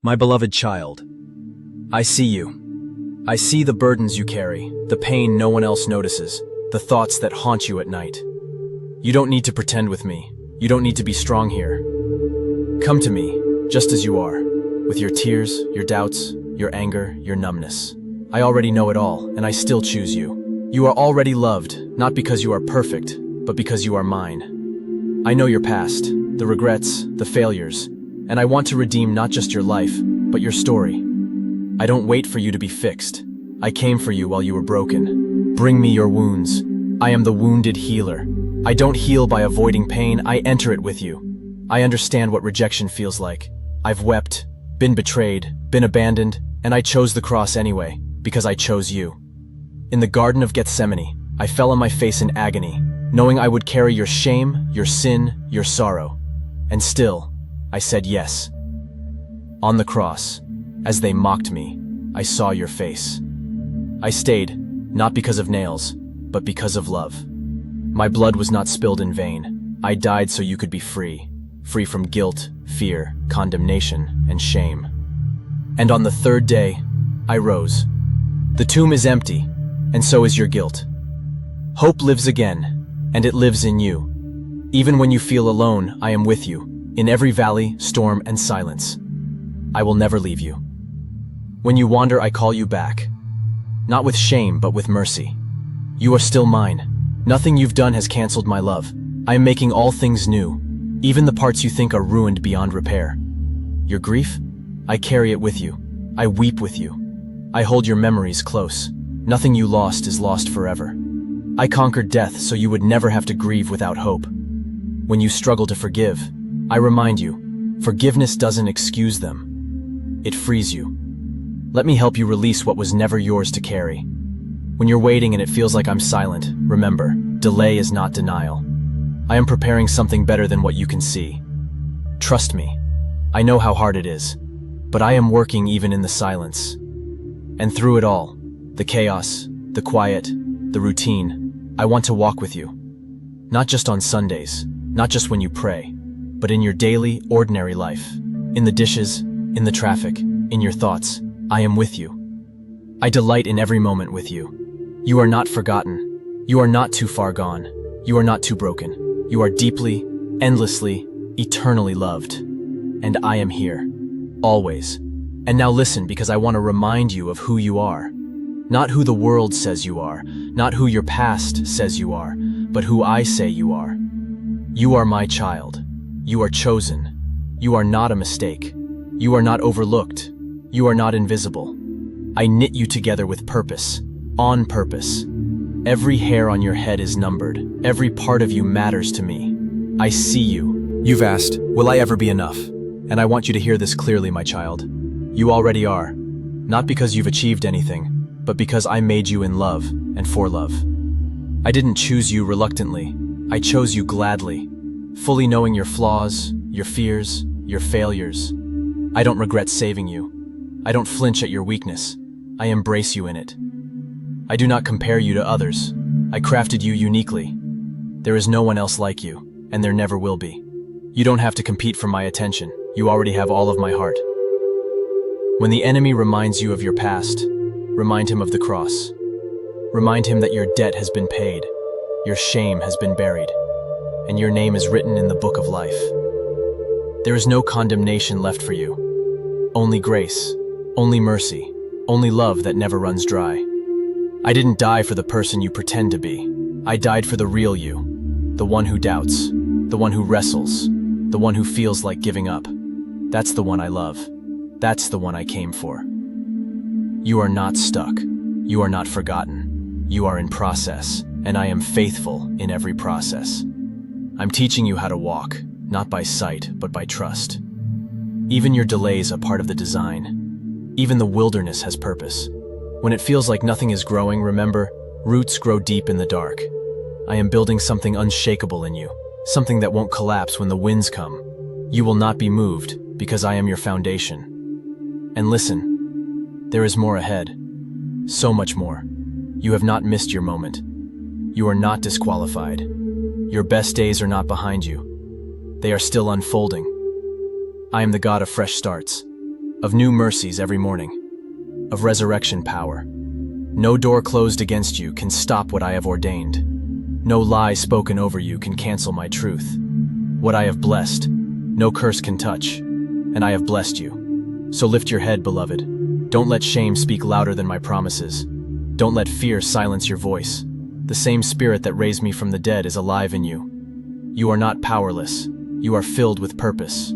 My beloved child, I see you. I see the burdens you carry, the pain no one else notices, the thoughts that haunt you at night. You don't need to pretend with me. You don't need to be strong here. Come to me, just as you are, with your tears, your doubts, your anger, your numbness. I already know it all, and I still choose you. You are already loved, not because you are perfect, but because you are mine. I know your past, the regrets, the failures, and I want to redeem not just your life, but your story. I don't wait for you to be fixed. I came for you while you were broken. Bring me your wounds. I am the wounded healer. I don't heal by avoiding pain, I enter it with you. I understand what rejection feels like. I've wept, been betrayed, been abandoned, and I chose the cross anyway, because I chose you. In the Garden of Gethsemane, I fell on my face in agony, knowing I would carry your shame, your sin, your sorrow. And still, I said yes. On the cross, as they mocked me, I saw your face. I stayed, not because of nails, but because of love. My blood was not spilled in vain. I died so you could be free, free from guilt, fear, condemnation, and shame. And on the third day, I rose. The tomb is empty, and so is your guilt. Hope lives again, and it lives in you. Even when you feel alone, I am with you, in every valley, storm, and silence. I will never leave you. When you wander, I call you back. Not with shame, but with mercy. You are still mine. Nothing you've done has canceled my love. I am making all things new, even the parts you think are ruined beyond repair. Your grief? I carry it with you. I weep with you. I hold your memories close. Nothing you lost is lost forever. I conquered death so you would never have to grieve without hope. When you struggle to forgive, I remind you, forgiveness doesn't excuse them. It frees you. Let me help you release what was never yours to carry. When you're waiting and it feels like I'm silent, remember, delay is not denial. I am preparing something better than what you can see. Trust me. I know how hard it is, but I am working even in the silence. And through it all, the chaos, the quiet, the routine, I want to walk with you. Not just on Sundays, not just when you pray, but in your daily, ordinary life. In the dishes, in the traffic, in your thoughts, I am with you. I delight in every moment with you. You are not forgotten. You are not too far gone. You are not too broken. You are deeply, endlessly, eternally loved. And I am here. Always. And now listen, because I want to remind you of who you are. Not who the world says you are, not who your past says you are, but who I say you are. You are my child. You are chosen. You are not a mistake. You are not overlooked. You are not invisible. I knit you together with purpose, on purpose. Every hair on your head is numbered. Every part of you matters to me. I see you. You've asked, will I ever be enough? And I want you to hear this clearly, my child. You already are. Not because you've achieved anything, but because I made you in love and for love. I didn't choose you reluctantly. I chose you gladly, fully knowing your flaws, your fears, your failures. I don't regret saving you. I don't flinch at your weakness. I embrace you in it. I do not compare you to others. I crafted you uniquely. There is no one else like you, and there never will be. You don't have to compete for my attention. You already have all of my heart. When the enemy reminds you of your past, remind him of the cross. Remind him that your debt has been paid, your shame has been buried, and your name is written in the book of life. There is no condemnation left for you. Only grace, only mercy, only love that never runs dry. I didn't die for the person you pretend to be. I died for the real you, the one who doubts, the one who wrestles, the one who feels like giving up. That's the one I love. That's the one I came for. You are not stuck. You are not forgotten. You are in process, and I am faithful in every process. I'm teaching you how to walk, not by sight, but by trust. Even your delays are part of the design. Even the wilderness has purpose. When it feels like nothing is growing, remember, roots grow deep in the dark. I am building something unshakable in you, something that won't collapse when the winds come. You will not be moved, because I am your foundation. And listen, there is more ahead. So much more. You have not missed your moment. You are not disqualified. Your best days are not behind you. They are still unfolding. I am the God of fresh starts, of new mercies every morning, of resurrection power. No door closed against you can stop what I have ordained. No lie spoken over you can cancel my truth. What I have blessed, no curse can touch, and I have blessed you. So lift your head, beloved. Don't let shame speak louder than my promises. Don't let fear silence your voice. The same spirit that raised me from the dead is alive in you. You are not powerless. You are filled with purpose.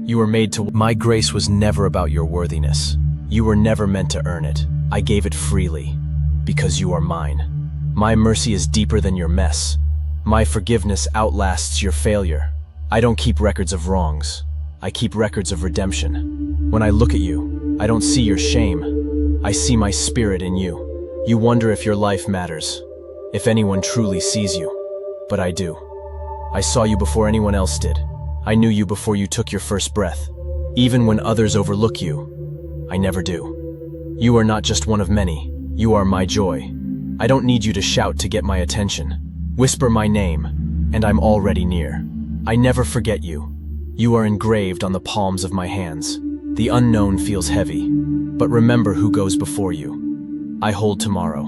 You were made to— My grace was never about your worthiness. You were never meant to earn it. I gave it freely, because you are mine. My mercy is deeper than your mess. My forgiveness outlasts your failure. I don't keep records of wrongs. I keep records of redemption. When I look at you, I don't see your shame. I see my spirit in you. You wonder if your life matters, if anyone truly sees you. But I do. I saw you before anyone else did. I knew you before you took your first breath. Even when others overlook you, I never do. You are not just one of many. You are my joy. I don't need you to shout to get my attention. Whisper my name, and I'm already near. I never forget you. You are engraved on the palms of my hands. The unknown feels heavy, but remember who goes before you. I hold tomorrow.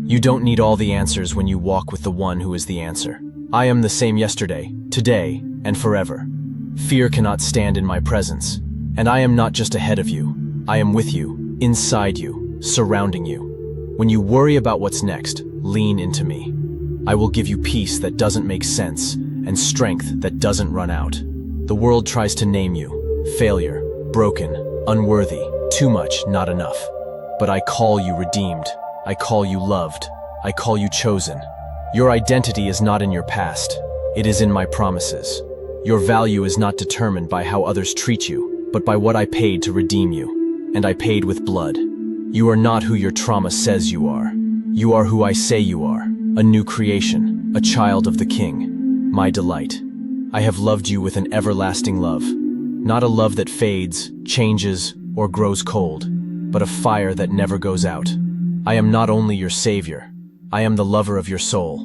You don't need all the answers when you walk with the one who is the answer. I am the same yesterday, today, and forever. Fear cannot stand in my presence, and I am not just ahead of you. I am with you, inside you, surrounding you. When you worry about what's next, lean into me. I will give you peace that doesn't make sense and strength that doesn't run out. The world tries to name you failure, broken, unworthy, too much, not enough. But I call you redeemed. I call you loved. I call you chosen. Your identity is not in your past. It is in my promises. Your value is not determined by how others treat you, but by what I paid to redeem you. And I paid with blood. You are not who your trauma says you are. You are who I say you are. A new creation, a child of the King, my delight. I have loved you with an everlasting love. Not a love that fades, changes, or grows cold, but a fire that never goes out. I am not only your savior, I am the lover of your soul.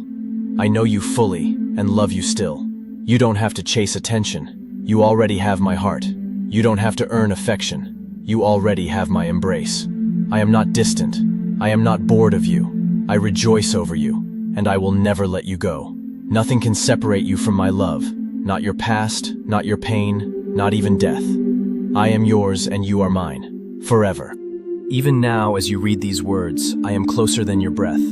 I know you fully and love you still. You don't have to chase attention. You already have my heart. You don't have to earn affection. You already have my embrace. I am not distant. I am not bored of you. I rejoice over you, and I will never let you go. Nothing can separate you from my love. Not your past, not your pain, not even death. I am yours and you are mine, forever. Even now, as you read these words, I am closer than your breath.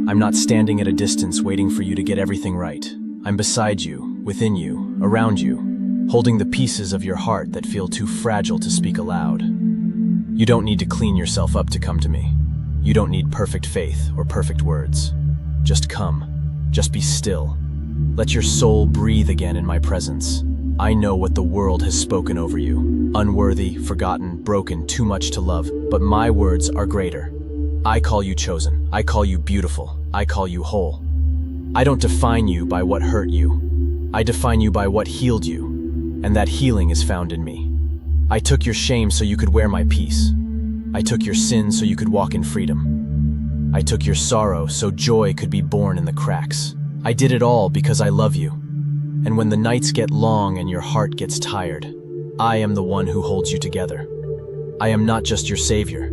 I'm not standing at a distance waiting for you to get everything right. I'm beside you, within you, around you, holding the pieces of your heart that feel too fragile to speak aloud. You don't need to clean yourself up to come to me. You don't need perfect faith or perfect words. Just come. Just be still. Let your soul breathe again in my presence. I know what the world has spoken over you. Unworthy, forgotten, broken, too much to love. But my words are greater. I call you chosen. I call you beautiful. I call you whole. I don't define you by what hurt you. I define you by what healed you. And that healing is found in me. I took your shame so you could wear my peace. I took your sin so you could walk in freedom. I took your sorrow so joy could be born in the cracks. I did it all because I love you. And when the nights get long and your heart gets tired, I am the one who holds you together. I am not just your savior.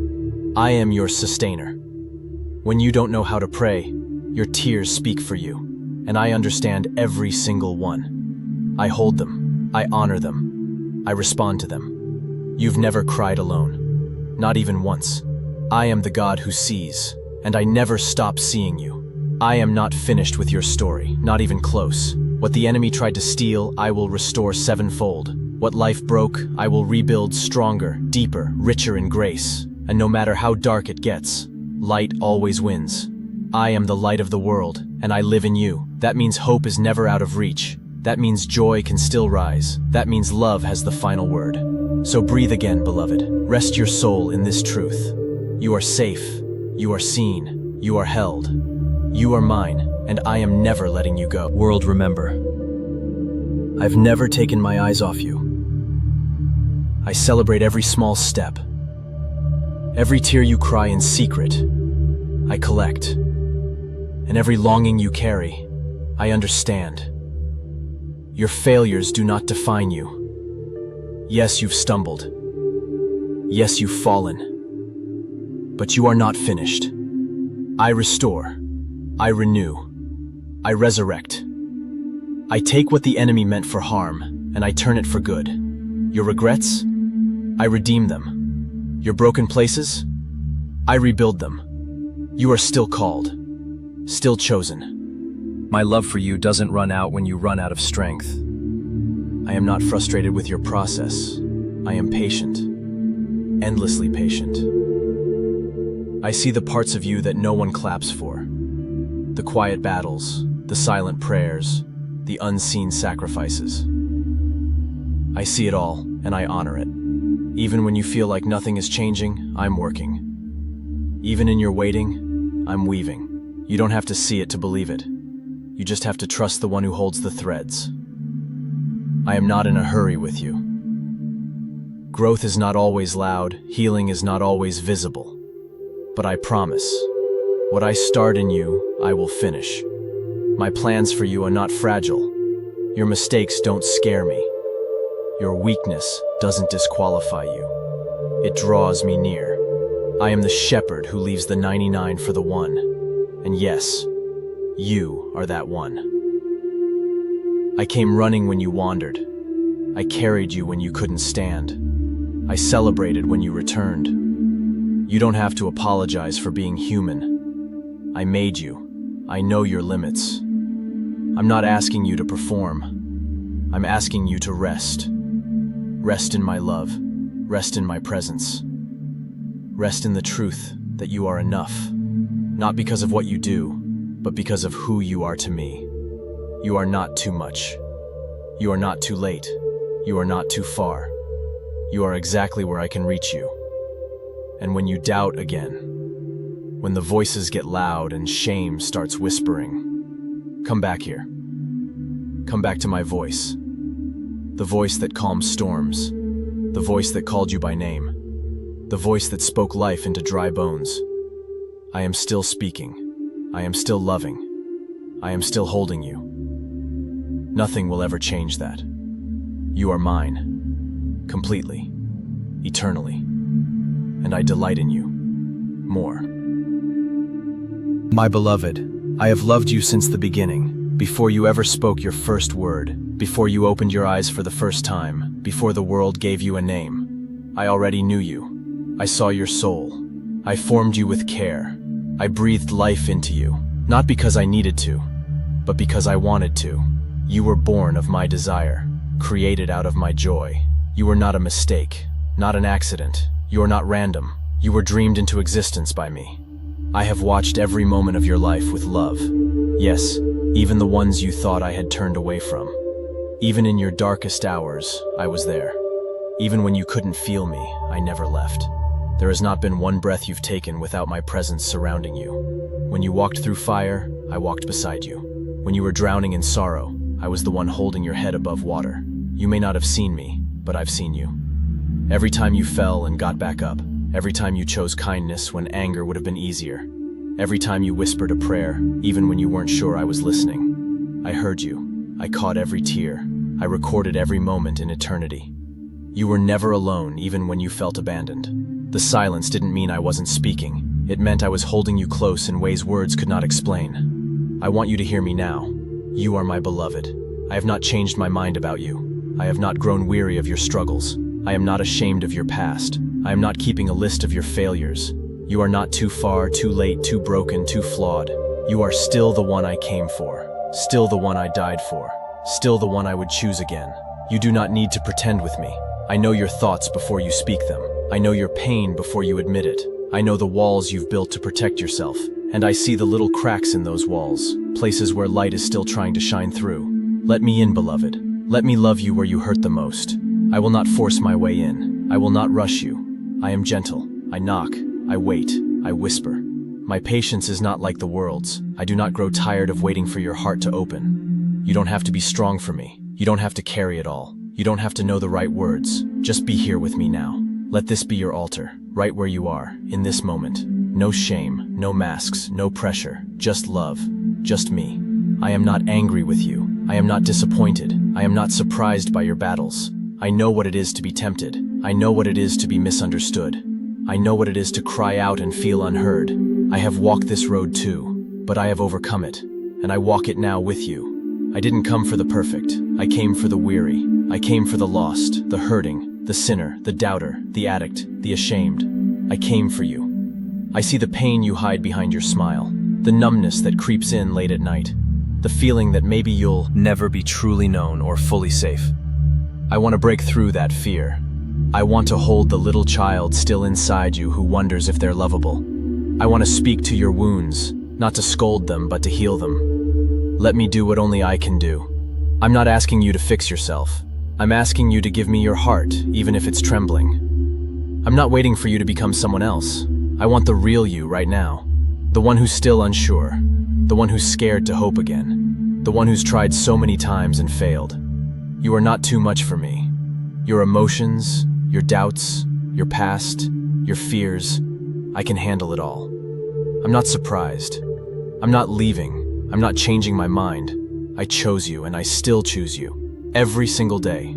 I am your sustainer. When you don't know how to pray, your tears speak for you, and I understand every single one. I hold them. I honor them. I respond to them. You've never cried alone. Not even once. I am the God who sees, and I never stop seeing you. I am not finished with your story, not even close. What the enemy tried to steal, I will restore sevenfold. What life broke, I will rebuild stronger, deeper, richer in grace. And no matter how dark it gets, light always wins. I am the light of the world, and I live in you. That means hope is never out of reach. That means joy can still rise. That means love has the final word. So breathe again, beloved. Rest your soul in this truth. You are safe. You are seen. You are held. You are mine, and I am never letting you go. World, remember, I've never taken my eyes off you. I celebrate every small step. Every tear you cry in secret, I collect. And every longing you carry, I understand. Your failures do not define you. Yes, you've stumbled. Yes, you've fallen. But you are not finished. I restore. I renew. I resurrect. I take what the enemy meant for harm, and I turn it for good. Your regrets? I redeem them. Your broken places? I rebuild them. You are still called. Still chosen. My love for you doesn't run out when you run out of strength. I am not frustrated with your process. I am patient. Endlessly patient. I see the parts of you that no one claps for. The quiet battles, the silent prayers, the unseen sacrifices. I see it all, and I honor it. Even when you feel like nothing is changing, I'm working. Even in your waiting, I'm weaving. You don't have to see it to believe it. You just have to trust the one who holds the threads. I am not in a hurry with you. Growth is not always loud, healing is not always visible. But I promise, what I start in you, I will finish. My plans for you are not fragile. Your mistakes don't scare me. Your weakness doesn't disqualify you. It draws me near. I am the shepherd who leaves the 99 for the one. And yes, you are that one. I came running when you wandered. I carried you when you couldn't stand. I celebrated when you returned. You don't have to apologize for being human. I made you. I know your limits. I'm not asking you to perform. I'm asking you to rest. Rest in my love. Rest in my presence. Rest in the truth that you are enough. Not because of what you do, but because of who you are to me. You are not too much. You are not too late. You are not too far. You are exactly where I can reach you. And when you doubt again, when the voices get loud and shame starts whispering, come back here. Come back to my voice. The voice that calms storms. The voice that called you by name. The voice that spoke life into dry bones. I am still speaking. I am still loving. I am still holding you. Nothing will ever change that. You are mine. Completely. Eternally. And I delight in you. More. My beloved, I have loved you since the beginning, before you ever spoke your first word, before you opened your eyes for the first time, before the world gave you a name. I already knew you. I saw your soul. I formed you with care. I breathed life into you, not because I needed to, but because I wanted to. You were born of my desire, created out of my joy. You were not a mistake, not an accident. You are not random. You were dreamed into existence by me. I have watched every moment of your life with love. Yes, even the ones you thought I had turned away from. Even in your darkest hours, I was there. Even when you couldn't feel me, I never left. There has not been one breath you've taken without my presence surrounding you. When you walked through fire, I walked beside you. When you were drowning in sorrow, I was the one holding your head above water. You may not have seen me, but I've seen you. Every time you fell and got back up, every time you chose kindness when anger would have been easier, every time you whispered a prayer, even when you weren't sure I was listening, I heard you. I caught every tear. I recorded every moment in eternity. You were never alone, even when you felt abandoned. The silence didn't mean I wasn't speaking. It meant I was holding you close in ways words could not explain. I want you to hear me now. You are my beloved. I have not changed my mind about you. I have not grown weary of your struggles. I am not ashamed of your past. I am not keeping a list of your failures. You are not too far, too late, too broken, too flawed. You are still the one I came for. Still the one I died for. Still the one I would choose again. You do not need to pretend with me. I know your thoughts before you speak them. I know your pain before you admit it. I know the walls you've built to protect yourself. And I see the little cracks in those walls, places where light is still trying to shine through. Let me in, beloved. Let me love you where you hurt the most. I will not force my way in. I will not rush you. I am gentle. I knock. I wait. I whisper. My patience is not like the world's. I do not grow tired of waiting for your heart to open. You don't have to be strong for me. You don't have to carry it all. You don't have to know the right words. Just be here with me now. Let this be your altar, right where you are, in this moment. No shame, no masks, no pressure, just love, just me. I am not angry with you. I am not disappointed. I am not surprised by your battles. I know what it is to be tempted. I know what it is to be misunderstood. I know what it is to cry out and feel unheard. I have walked this road too, but I have overcome it, and I walk it now with you. I didn't come for the perfect. I came for the weary. I came for the lost, the hurting, the sinner, the doubter, the addict, the ashamed. I came for you. I see the pain you hide behind your smile, the numbness that creeps in late at night, the feeling that maybe you'll never be truly known or fully safe. I want to break through that fear. I want to hold the little child still inside you who wonders if they're lovable. I want to speak to your wounds, not to scold them, but to heal them. Let me do what only I can do. I'm not asking you to fix yourself. I'm asking you to give me your heart, even if it's trembling. I'm not waiting for you to become someone else. I want the real you right now. The one who's still unsure. The one who's scared to hope again. The one who's tried so many times and failed. You are not too much for me. Your emotions, your doubts, your past, your fears, I can handle it all. I'm not surprised. I'm not leaving. I'm not changing my mind. I chose you and I still choose you. Every single day.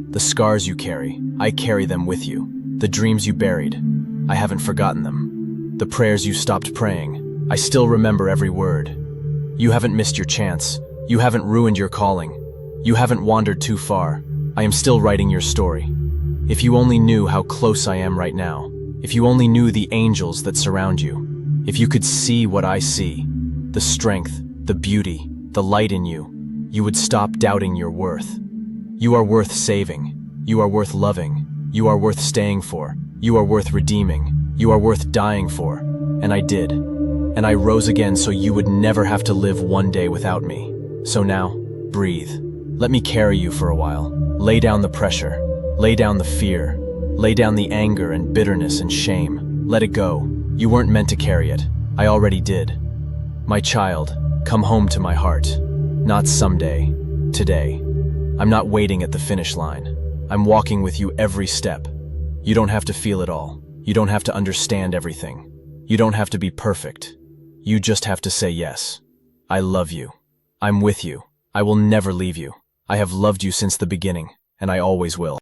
The scars you carry, I carry them with you. The dreams you buried, I haven't forgotten them. The prayers you stopped praying, I still remember every word. You haven't missed your chance. You haven't ruined your calling. You haven't wandered too far. I am still writing your story. If you only knew how close I am right now, if you only knew the angels that surround you, if you could see what I see, the strength, the beauty, the light in you, you would stop doubting your worth. You are worth saving. You are worth loving. You are worth staying for. You are worth redeeming. You are worth dying for. And I did. And I rose again so you would never have to live one day without me. So now, breathe. Let me carry you for a while. Lay down the pressure. Lay down the fear. Lay down the anger and bitterness and shame. Let it go. You weren't meant to carry it. I already did. My child, come home to my heart. Not someday. Today. I'm not waiting at the finish line. I'm walking with you every step. You don't have to feel it all. You don't have to understand everything. You don't have to be perfect. You just have to say yes. I love you. I'm with you. I will never leave you. I have loved you since the beginning, and I always will.